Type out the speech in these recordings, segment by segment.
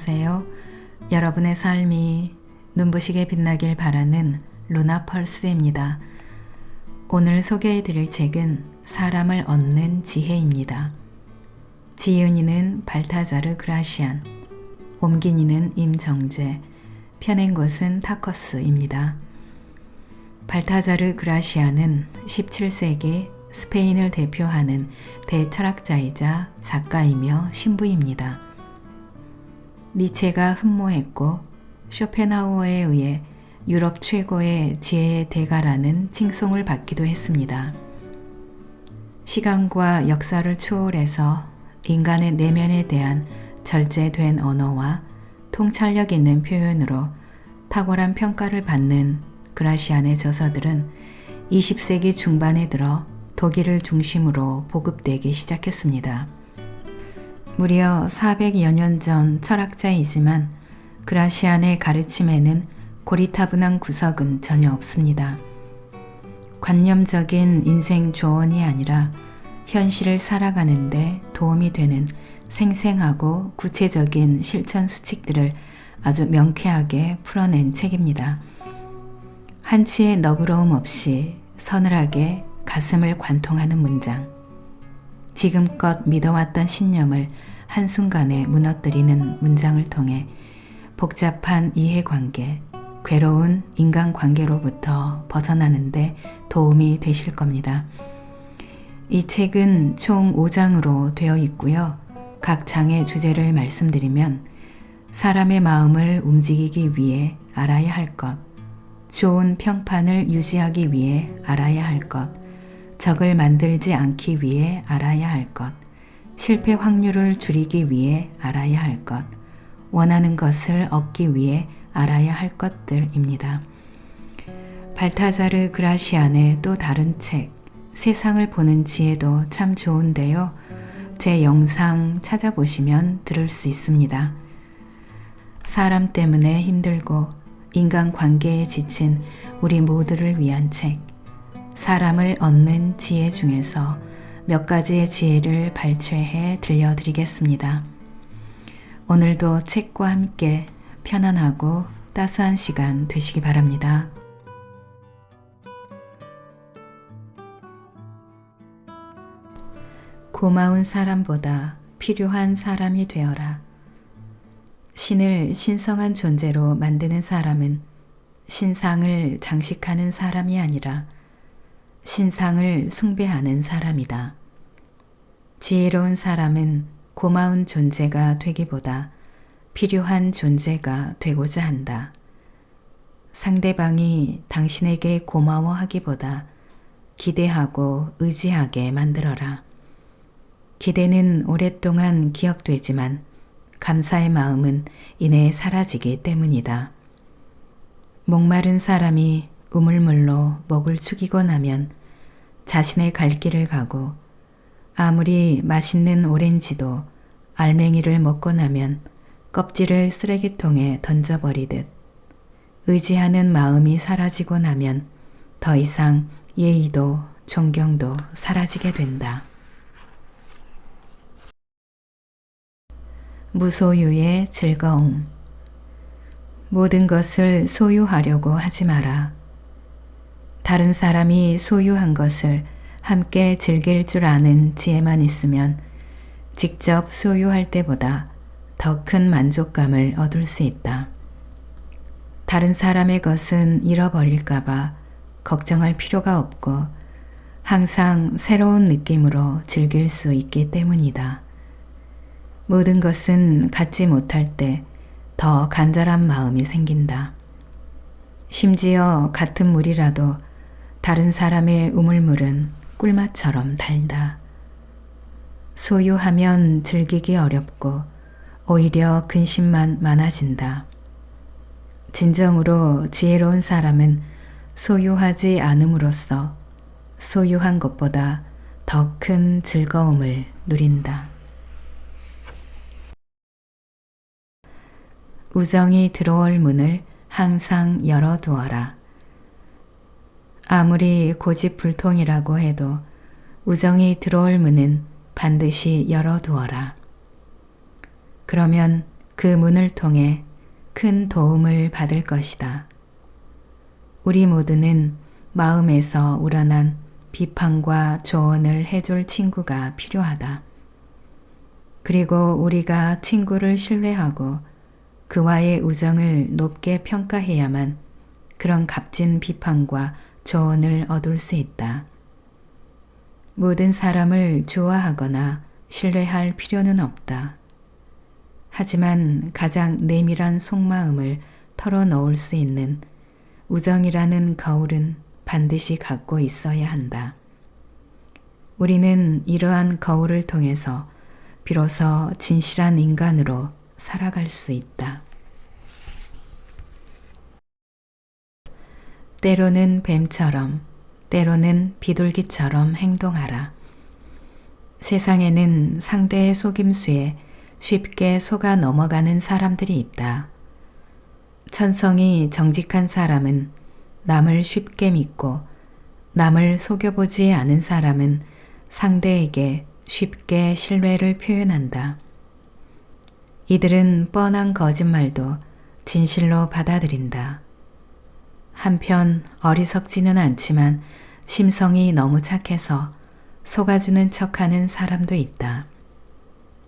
안녕하세요. 여러분의 삶이 눈부시게 빛나길 바라는 루나 펄스입니다. 오늘 소개해 드릴 책은 사람을 얻는 지혜입니다. 지은이는 발타자르 그라시안, 옮긴 이는 임정재, 펴낸 것은 타커스입니다. 발타자르 그라시안은 17세기 스페인을 대표하는 대철학자이자 작가이며 신부입니다. 니체가 흠모했고 쇼펜하우어에 의해 유럽 최고의 지혜의 대가라는 칭송을 받기도 했습니다. 시간과 역사를 초월해서 인간의 내면에 대한 절제된 언어와 통찰력 있는 표현으로 탁월한 평가를 받는 그라시안의 저서들은 20세기 중반에 들어 독일을 중심으로 보급되기 시작했습니다. 무려 400여 년 전 철학자이지만 그라시안의 가르침에는 고리타분한 구석은 전혀 없습니다. 관념적인 인생 조언이 아니라 현실을 살아가는데 도움이 되는 생생하고 구체적인 실천 수칙들을 아주 명쾌하게 풀어낸 책입니다. 한치의 너그러움 없이 서늘하게 가슴을 관통하는 문장, 지금껏 믿어왔던 신념을 한순간에 무너뜨리는 문장을 통해 복잡한 이해관계, 괴로운 인간관계로부터 벗어나는데 도움이 되실 겁니다. 이 책은 총 5장으로 되어 있고요. 각 장의 주제를 말씀드리면 사람의 마음을 움직이기 위해 알아야 할 것, 좋은 평판을 유지하기 위해 알아야 할 것, 적을 만들지 않기 위해 알아야 할 것, 실패 확률을 줄이기 위해 알아야 할 것, 원하는 것을 얻기 위해 알아야 할 것들입니다. 발타자르 그라시안의 또 다른 책, 세상을 보는 지혜도 참 좋은데요. 제 영상 찾아보시면 들을 수 있습니다. 사람 때문에 힘들고 인간관계에 지친 우리 모두를 위한 책, 사람을 얻는 지혜 중에서 몇 가지의 지혜를 발췌해 들려드리겠습니다. 오늘도 책과 함께 편안하고 따스한 시간 되시기 바랍니다. 고마운 사람보다 필요한 사람이 되어라. 신을 신성한 존재로 만드는 사람은 신상을 장식하는 사람이 아니라 신상을 숭배하는 사람이다. 지혜로운 사람은 고마운 존재가 되기보다 필요한 존재가 되고자 한다. 상대방이 당신에게 고마워하기보다 기대하고 의지하게 만들어라. 기대는 오랫동안 기억되지만 감사의 마음은 이내 사라지기 때문이다. 목마른 사람이 우물물로 목을 축이고 나면 자신의 갈 길을 가고 아무리 맛있는 오렌지도 알맹이를 먹고 나면 껍질을 쓰레기통에 던져버리듯 의지하는 마음이 사라지고 나면 더 이상 예의도 존경도 사라지게 된다. 무소유의 즐거움. 모든 것을 소유하려고 하지 마라. 다른 사람이 소유한 것을 함께 즐길 줄 아는 지혜만 있으면 직접 소유할 때보다 더 큰 만족감을 얻을 수 있다. 다른 사람의 것은 잃어버릴까봐 걱정할 필요가 없고 항상 새로운 느낌으로 즐길 수 있기 때문이다. 모든 것은 갖지 못할 때 더 간절한 마음이 생긴다. 심지어 같은 물이라도 다른 사람의 우물물은 꿀맛처럼 달다. 소유하면 즐기기 어렵고 오히려 근심만 많아진다. 진정으로 지혜로운 사람은 소유하지 않음으로써 소유한 것보다 더 큰 즐거움을 누린다. 우정이 들어올 문을 항상 열어두어라. 아무리 고집불통이라고 해도 우정이 들어올 문은 반드시 열어두어라. 그러면 그 문을 통해 큰 도움을 받을 것이다. 우리 모두는 마음에서 우러난 비판과 조언을 해줄 친구가 필요하다. 그리고 우리가 친구를 신뢰하고 그와의 우정을 높게 평가해야만 그런 값진 비판과 조언을 얻을 수 있다. 모든 사람을 좋아하거나 신뢰할 필요는 없다. 하지만 가장 내밀한 속마음을 털어놓을 수 있는 우정이라는 거울은 반드시 갖고 있어야 한다. 우리는 이러한 거울을 통해서 비로소 진실한 인간으로 살아갈 수 있다. 때로는 뱀처럼, 때로는 비둘기처럼 행동하라. 세상에는 상대의 속임수에 쉽게 속아 넘어가는 사람들이 있다. 천성이 정직한 사람은 남을 쉽게 믿고 남을 속여보지 않은 사람은 상대에게 쉽게 신뢰를 표현한다. 이들은 뻔한 거짓말도 진실로 받아들인다. 한편 어리석지는 않지만 심성이 너무 착해서 속아주는 척하는 사람도 있다.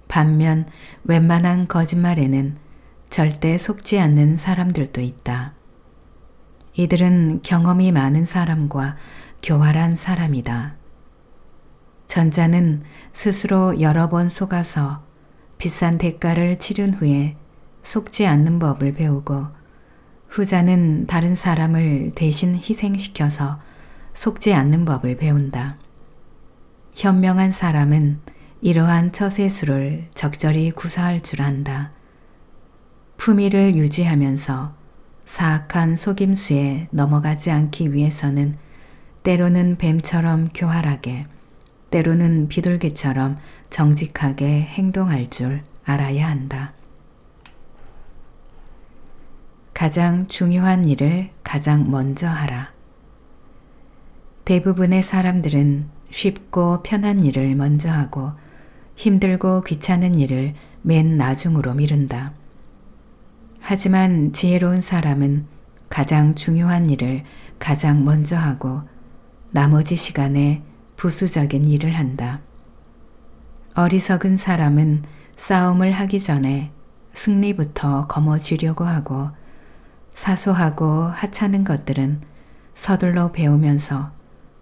반면 웬만한 거짓말에는 절대 속지 않는 사람들도 있다. 이들은 경험이 많은 사람과 교활한 사람이다. 전자는 스스로 여러 번 속아서 비싼 대가를 치른 후에 속지 않는 법을 배우고, 후자는 다른 사람을 대신 희생시켜서 속지 않는 법을 배운다. 현명한 사람은 이러한 처세술을 적절히 구사할 줄 안다. 품위를 유지하면서 사악한 속임수에 넘어가지 않기 위해서는 때로는 뱀처럼 교활하게, 때로는 비둘기처럼 정직하게 행동할 줄 알아야 한다. 가장 중요한 일을 가장 먼저 하라. 대부분의 사람들은 쉽고 편한 일을 먼저 하고 힘들고 귀찮은 일을 맨 나중으로 미룬다. 하지만 지혜로운 사람은 가장 중요한 일을 가장 먼저 하고 나머지 시간에 부수적인 일을 한다. 어리석은 사람은 싸움을 하기 전에 승리부터 거머쥐려고 하고, 사소하고 하찮은 것들은 서둘러 배우면서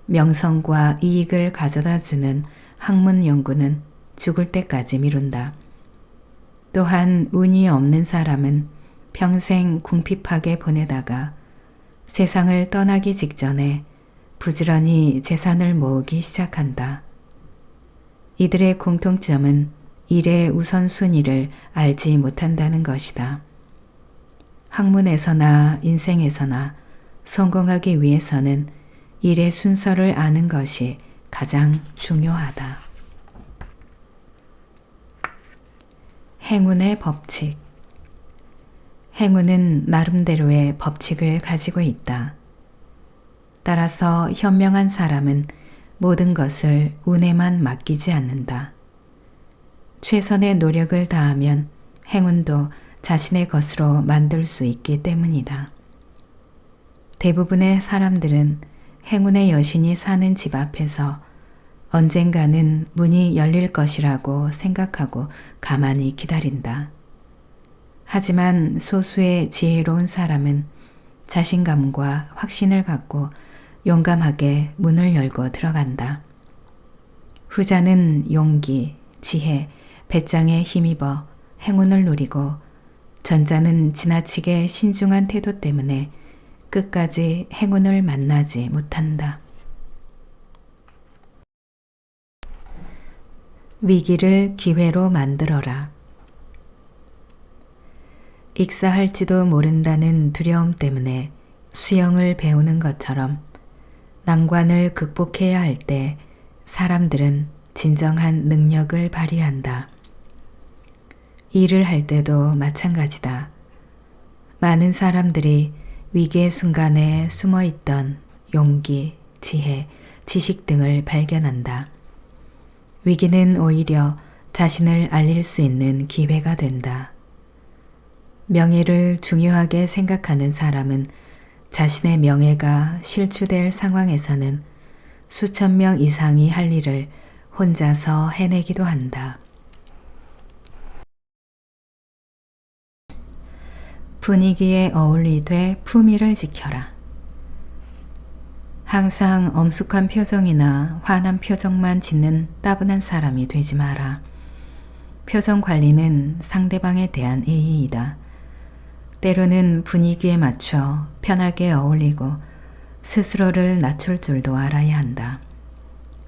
명성과 이익을 가져다 주는 학문 연구는 죽을 때까지 미룬다. 또한 운이 없는 사람은 평생 궁핍하게 보내다가 세상을 떠나기 직전에 부지런히 재산을 모으기 시작한다. 이들의 공통점은 일의 우선순위를 알지 못한다는 것이다. 학문에서나 인생에서나 성공하기 위해서는 일의 순서를 아는 것이 가장 중요하다. 행운의 법칙. 행운은 나름대로의 법칙을 가지고 있다. 따라서 현명한 사람은 모든 것을 운에만 맡기지 않는다. 최선의 노력을 다하면 행운도 자신의 것으로 만들 수 있기 때문이다. 대부분의 사람들은 행운의 여신이 사는 집 앞에서 언젠가는 문이 열릴 것이라고 생각하고 가만히 기다린다. 하지만 소수의 지혜로운 사람은 자신감과 확신을 갖고 용감하게 문을 열고 들어간다. 후자는 용기, 지혜, 배짱에 힘입어 행운을 누리고, 전자는 지나치게 신중한 태도 때문에 끝까지 행운을 만나지 못한다. 위기를 기회로 만들어라. 익사할지도 모른다는 두려움 때문에 수영을 배우는 것처럼 난관을 극복해야 할 때 사람들은 진정한 능력을 발휘한다. 일을 할 때도 마찬가지다. 많은 사람들이 위기의 순간에 숨어있던 용기, 지혜, 지식 등을 발견한다. 위기는 오히려 자신을 알릴 수 있는 기회가 된다. 명예를 중요하게 생각하는 사람은 자신의 명예가 실추될 상황에서는 수천 명 이상이 할 일을 혼자서 해내기도 한다. 분위기에 어울리되 품위를 지켜라. 항상 엄숙한 표정이나 화난 표정만 짓는 따분한 사람이 되지 마라. 표정 관리는 상대방에 대한 예의이다. 때로는 분위기에 맞춰 편하게 어울리고 스스로를 낮출 줄도 알아야 한다.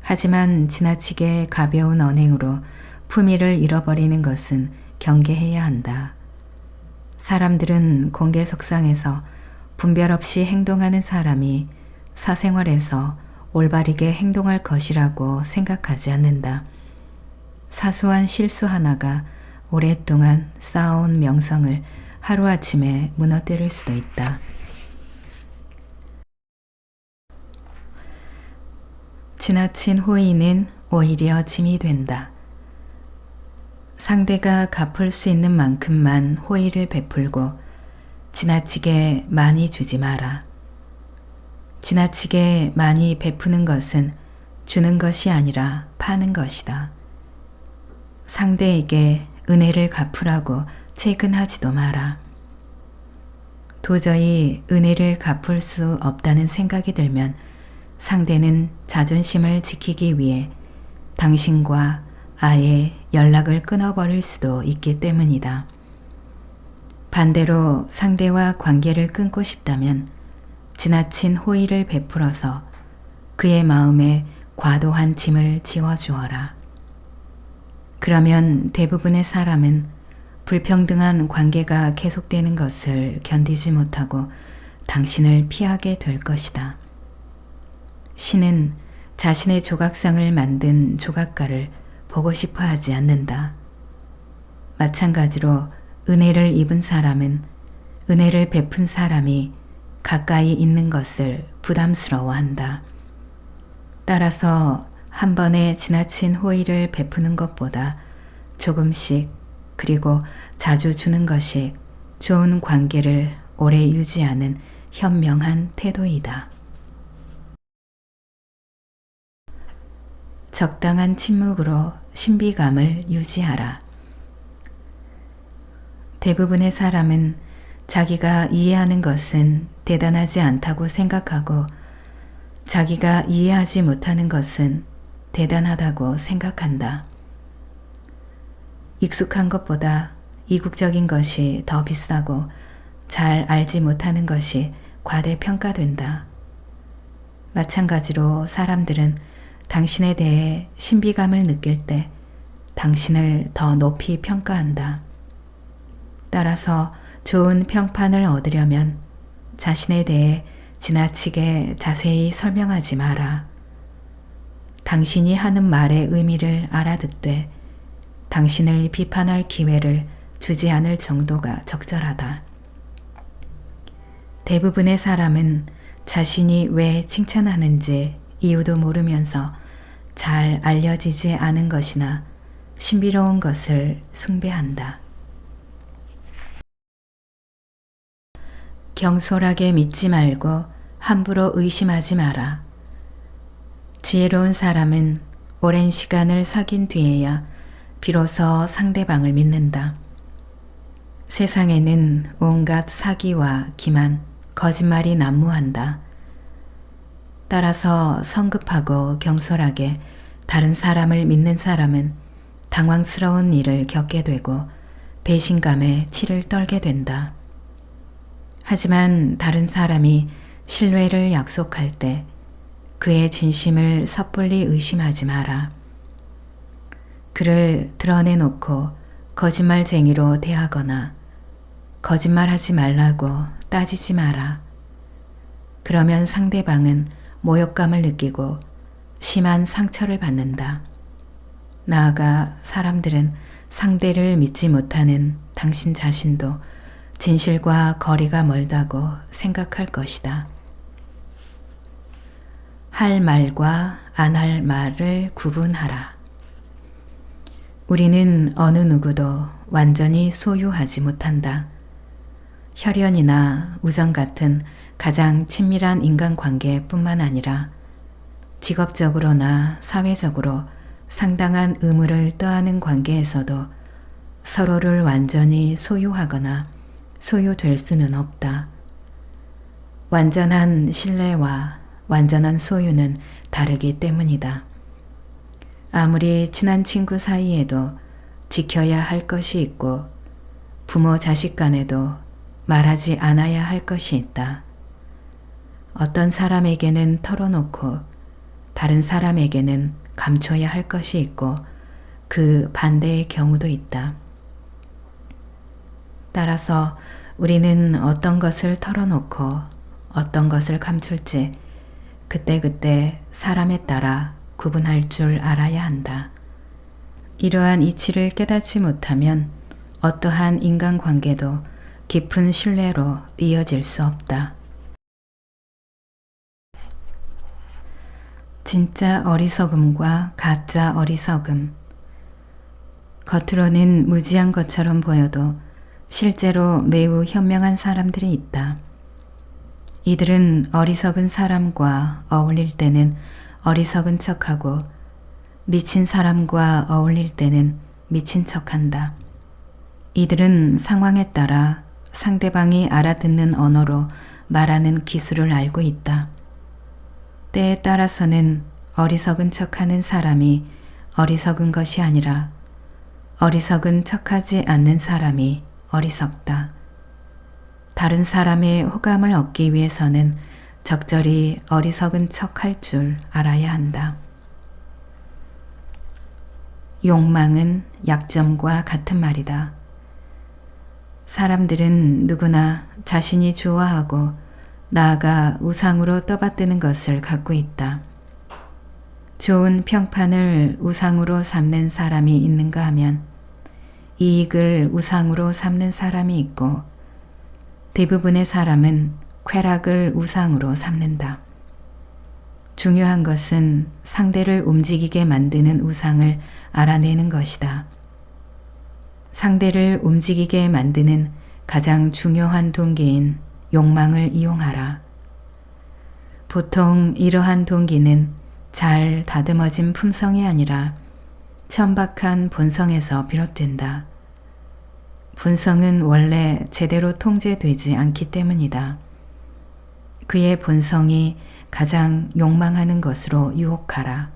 하지만 지나치게 가벼운 언행으로 품위를 잃어버리는 것은 경계해야 한다. 사람들은 공개석상에서 분별 없이 행동하는 사람이 사생활에서 올바르게 행동할 것이라고 생각하지 않는다. 사소한 실수 하나가 오랫동안 쌓아온 명성을 하루아침에 무너뜨릴 수도 있다. 지나친 호의는 오히려 짐이 된다. 상대가 갚을 수 있는 만큼만 호의를 베풀고 지나치게 많이 주지 마라. 지나치게 많이 베푸는 것은 주는 것이 아니라 파는 것이다. 상대에게 은혜를 갚으라고 채근하지도 마라. 도저히 은혜를 갚을 수 없다는 생각이 들면 상대는 자존심을 지키기 위해 당신과 아예 연락을 끊어버릴 수도 있기 때문이다. 반대로 상대와 관계를 끊고 싶다면 지나친 호의를 베풀어서 그의 마음에 과도한 짐을 지워주어라. 그러면 대부분의 사람은 불평등한 관계가 계속되는 것을 견디지 못하고 당신을 피하게 될 것이다. 신은 자신의 조각상을 만든 조각가를 보고 싶어 하지 않는다. 마찬가지로 은혜를 입은 사람은 은혜를 베푼 사람이 가까이 있는 것을 부담스러워한다. 따라서 한 번에 지나친 호의를 베푸는 것보다 조금씩 그리고 자주 주는 것이 좋은 관계를 오래 유지하는 현명한 태도이다. 적당한 침묵으로 신비감을 유지하라. 대부분의 사람은 자기가 이해하는 것은 대단하지 않다고 생각하고 자기가 이해하지 못하는 것은 대단하다고 생각한다. 익숙한 것보다 이국적인 것이 더 비싸고 잘 알지 못하는 것이 과대평가된다. 마찬가지로 사람들은 당신에 대해 신비감을 느낄 때 당신을 더 높이 평가한다. 따라서 좋은 평판을 얻으려면 자신에 대해 지나치게 자세히 설명하지 마라. 당신이 하는 말의 의미를 알아듣되 당신을 비판할 기회를 주지 않을 정도가 적절하다. 대부분의 사람은 자신이 왜 칭찬하는지 이유도 모르면서 잘 알려지지 않은 것이나 신비로운 것을 숭배한다. 경솔하게 믿지 말고 함부로 의심하지 마라. 지혜로운 사람은 오랜 시간을 사귄 뒤에야 비로소 상대방을 믿는다. 세상에는 온갖 사기와 기만, 거짓말이 난무한다. 따라서 성급하고 경솔하게 다른 사람을 믿는 사람은 당황스러운 일을 겪게 되고 배신감에 치를 떨게 된다. 하지만 다른 사람이 신뢰를 약속할 때 그의 진심을 섣불리 의심하지 마라. 그를 드러내놓고 거짓말쟁이로 대하거나 거짓말하지 말라고 따지지 마라. 그러면 상대방은 모욕감을 느끼고 심한 상처를 받는다. 나아가 사람들은 상대를 믿지 못하는 당신 자신도 진실과 거리가 멀다고 생각할 것이다. 할 말과 안 할 말을 구분하라. 우리는 어느 누구도 완전히 소유하지 못한다. 혈연이나 우정 같은 가장 친밀한 인간관계뿐만 아니라 직업적으로나 사회적으로 상당한 의무를 떠안는 관계에서도 서로를 완전히 소유하거나 소유될 수는 없다. 완전한 신뢰와 완전한 소유는 다르기 때문이다. 아무리 친한 친구 사이에도 지켜야 할 것이 있고 부모 자식 간에도 말하지 않아야 할 것이 있다. 어떤 사람에게는 털어놓고 다른 사람에게는 감춰야 할 것이 있고 그 반대의 경우도 있다. 따라서 우리는 어떤 것을 털어놓고 어떤 것을 감출지 그때그때 사람에 따라 구분할 줄 알아야 한다. 이러한 이치를 깨닫지 못하면 어떠한 인간관계도 깊은 신뢰로 이어질 수 없다. 진짜 어리석음과 가짜 어리석음. 겉으로는 무지한 것처럼 보여도 실제로 매우 현명한 사람들이 있다. 이들은 어리석은 사람과 어울릴 때는 어리석은 척하고 미친 사람과 어울릴 때는 미친 척한다. 이들은 상황에 따라 상대방이 알아듣는 언어로 말하는 기술을 알고 있다. 때에 따라서는 어리석은 척하는 사람이 어리석은 것이 아니라 어리석은 척하지 않는 사람이 어리석다. 다른 사람의 호감을 얻기 위해서는 적절히 어리석은 척할 줄 알아야 한다. 욕망은 약점과 같은 말이다. 사람들은 누구나 자신이 좋아하고 나아가 우상으로 떠받드는 것을 갖고 있다. 좋은 평판을 우상으로 삼는 사람이 있는가 하면 이익을 우상으로 삼는 사람이 있고 대부분의 사람은 쾌락을 우상으로 삼는다. 중요한 것은 상대를 움직이게 만드는 우상을 알아내는 것이다. 상대를 움직이게 만드는 가장 중요한 동기인 욕망을 이용하라. 보통 이러한 동기는 잘 다듬어진 품성이 아니라 천박한 본성에서 비롯된다. 본성은 원래 제대로 통제되지 않기 때문이다. 그의 본성이 가장 욕망하는 것으로 유혹하라.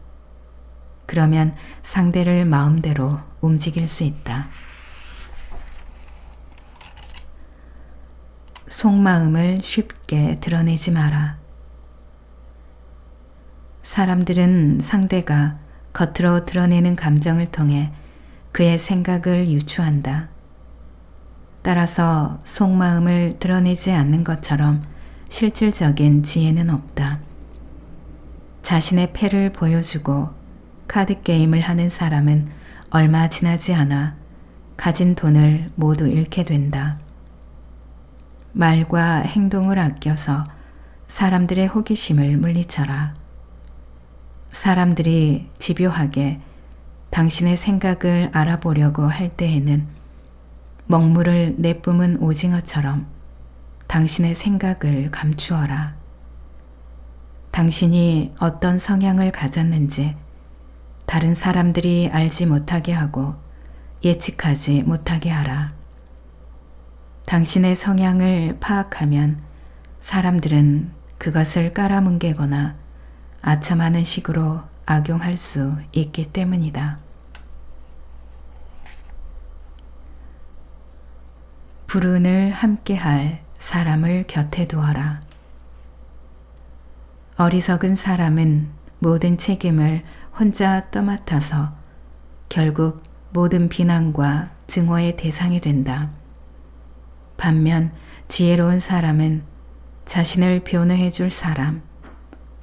그러면 상대를 마음대로 움직일 수 있다. 속마음을 쉽게 드러내지 마라. 사람들은 상대가 겉으로 드러내는 감정을 통해 그의 생각을 유추한다. 따라서 속마음을 드러내지 않는 것처럼 실질적인 지혜는 없다. 자신의 패를 보여주고 카드게임을 하는 사람은 얼마 지나지 않아 가진 돈을 모두 잃게 된다. 말과 행동을 아껴서 사람들의 호기심을 물리쳐라. 사람들이 집요하게 당신의 생각을 알아보려고 할 때에는 먹물을 내뿜은 오징어처럼 당신의 생각을 감추어라. 당신이 어떤 성향을 가졌는지 다른 사람들이 알지 못하게 하고 예측하지 못하게 하라. 당신의 성향을 파악하면 사람들은 그것을 깔아뭉개거나 아첨하는 식으로 악용할 수 있기 때문이다. 불운을 함께할 사람을 곁에 두어라. 어리석은 사람은 모든 책임을 혼자 떠맡아서 결국 모든 비난과 증오의 대상이 된다. 반면 지혜로운 사람은 자신을 변호해 줄 사람,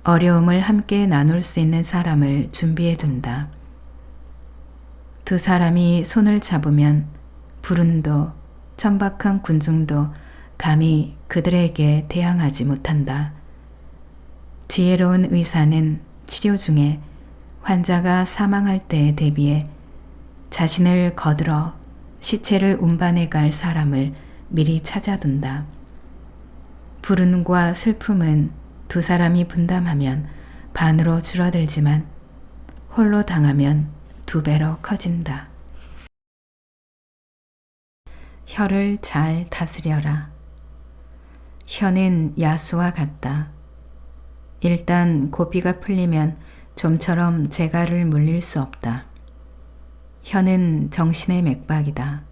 어려움을 함께 나눌 수 있는 사람을 준비해 둔다. 두 사람이 손을 잡으면 불운도 천박한 군중도 감히 그들에게 대항하지 못한다. 지혜로운 의사는 치료 중에 환자가 사망할 때에 대비해 자신을 거들어 시체를 운반해 갈 사람을 미리 찾아둔다. 불운과 슬픔은 두 사람이 분담하면 반으로 줄어들지만 홀로 당하면 두 배로 커진다. 혀를 잘 다스려라. 혀는 야수와 같다. 일단 고삐가 풀리면 좀처럼 재갈을 물릴 수 없다. 혀는 정신의 맥박이다.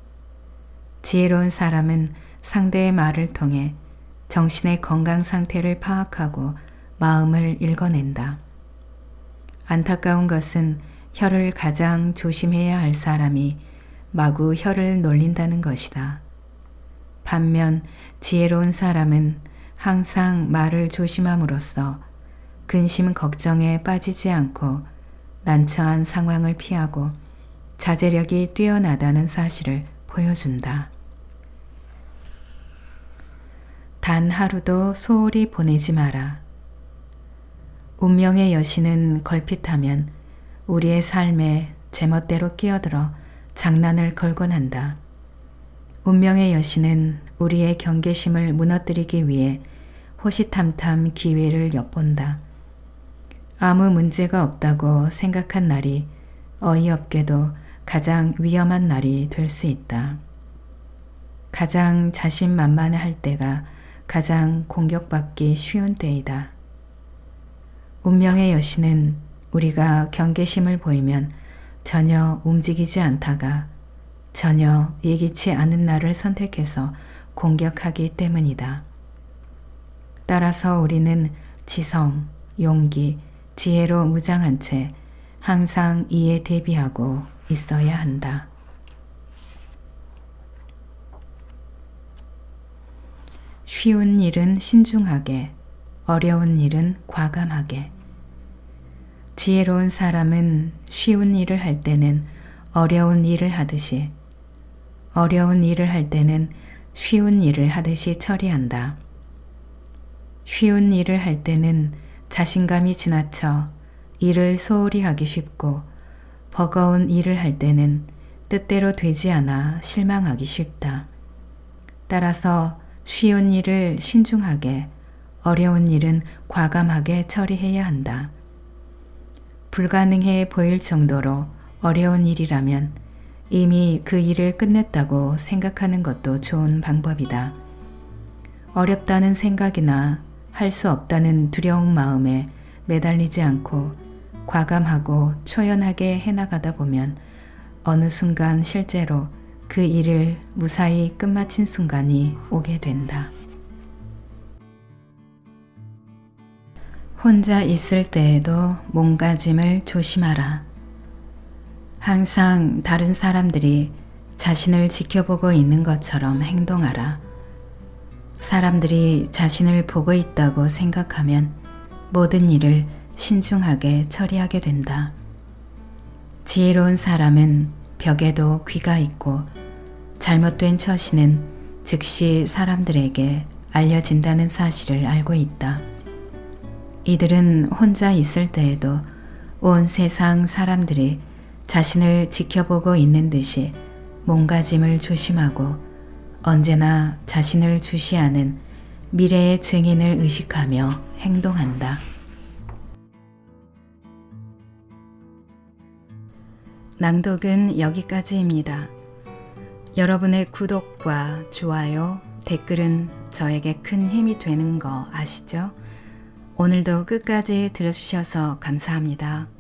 지혜로운 사람은 상대의 말을 통해 정신의 건강 상태를 파악하고 마음을 읽어낸다. 안타까운 것은 혀를 가장 조심해야 할 사람이 마구 혀를 놀린다는 것이다. 반면 지혜로운 사람은 항상 말을 조심함으로써 근심 걱정에 빠지지 않고 난처한 상황을 피하고 자제력이 뛰어나다는 사실을 보여준다. 단 하루도 소홀히 보내지 마라. 운명의 여신은 걸핏하면 우리의 삶에 제멋대로 끼어들어 장난을 걸곤 한다. 운명의 여신은 우리의 경계심을 무너뜨리기 위해 호시탐탐 기회를 엿본다. 아무 문제가 없다고 생각한 날이 어이없게도 가장 위험한 날이 될 수 있다. 가장 자신만만할 때가 가장 공격받기 쉬운 때이다. 운명의 여신은 우리가 경계심을 보이면 전혀 움직이지 않다가 전혀 예기치 않은 날을 선택해서 공격하기 때문이다. 따라서 우리는 지성, 용기, 지혜로 무장한 채 항상 이에 대비하고 있어야 한다. 쉬운 일은 신중하게, 어려운 일은 과감하게. 지혜로운 사람은 쉬운 일을 할 때는 어려운 일을 하듯이, 어려운 일을 할 때는 쉬운 일을 하듯이 처리한다. 쉬운 일을 할 때는 자신감이 지나쳐 일을 소홀히 하기 쉽고, 버거운 일을 할 때는 뜻대로 되지 않아 실망하기 쉽다. 따라서 쉬운 일을 신중하게, 어려운 일은 과감하게 처리해야 한다. 불가능해 보일 정도로 어려운 일이라면 이미 그 일을 끝냈다고 생각하는 것도 좋은 방법이다. 어렵다는 생각이나 할 수 없다는 두려운 마음에 매달리지 않고 과감하고 초연하게 해나가다 보면 어느 순간 실제로 그 일을 무사히 끝마친 순간이 오게 된다. 혼자 있을 때에도 몸가짐을 조심하라. 항상 다른 사람들이 자신을 지켜보고 있는 것처럼 행동하라. 사람들이 자신을 보고 있다고 생각하면 모든 일을 신중하게 처리하게 된다. 지혜로운 사람은 벽에도 귀가 있고 잘못된 처신은 즉시 사람들에게 알려진다는 사실을 알고 있다. 이들은 혼자 있을 때에도 온 세상 사람들이 자신을 지켜보고 있는 듯이 몸가짐을 조심하고 언제나 자신을 주시하는 미래의 증인을 의식하며 행동한다. 낭독은 여기까지입니다. 여러분의 구독과 좋아요, 댓글은 저에게 큰 힘이 되는 거 아시죠? 오늘도 끝까지 들어주셔서 감사합니다.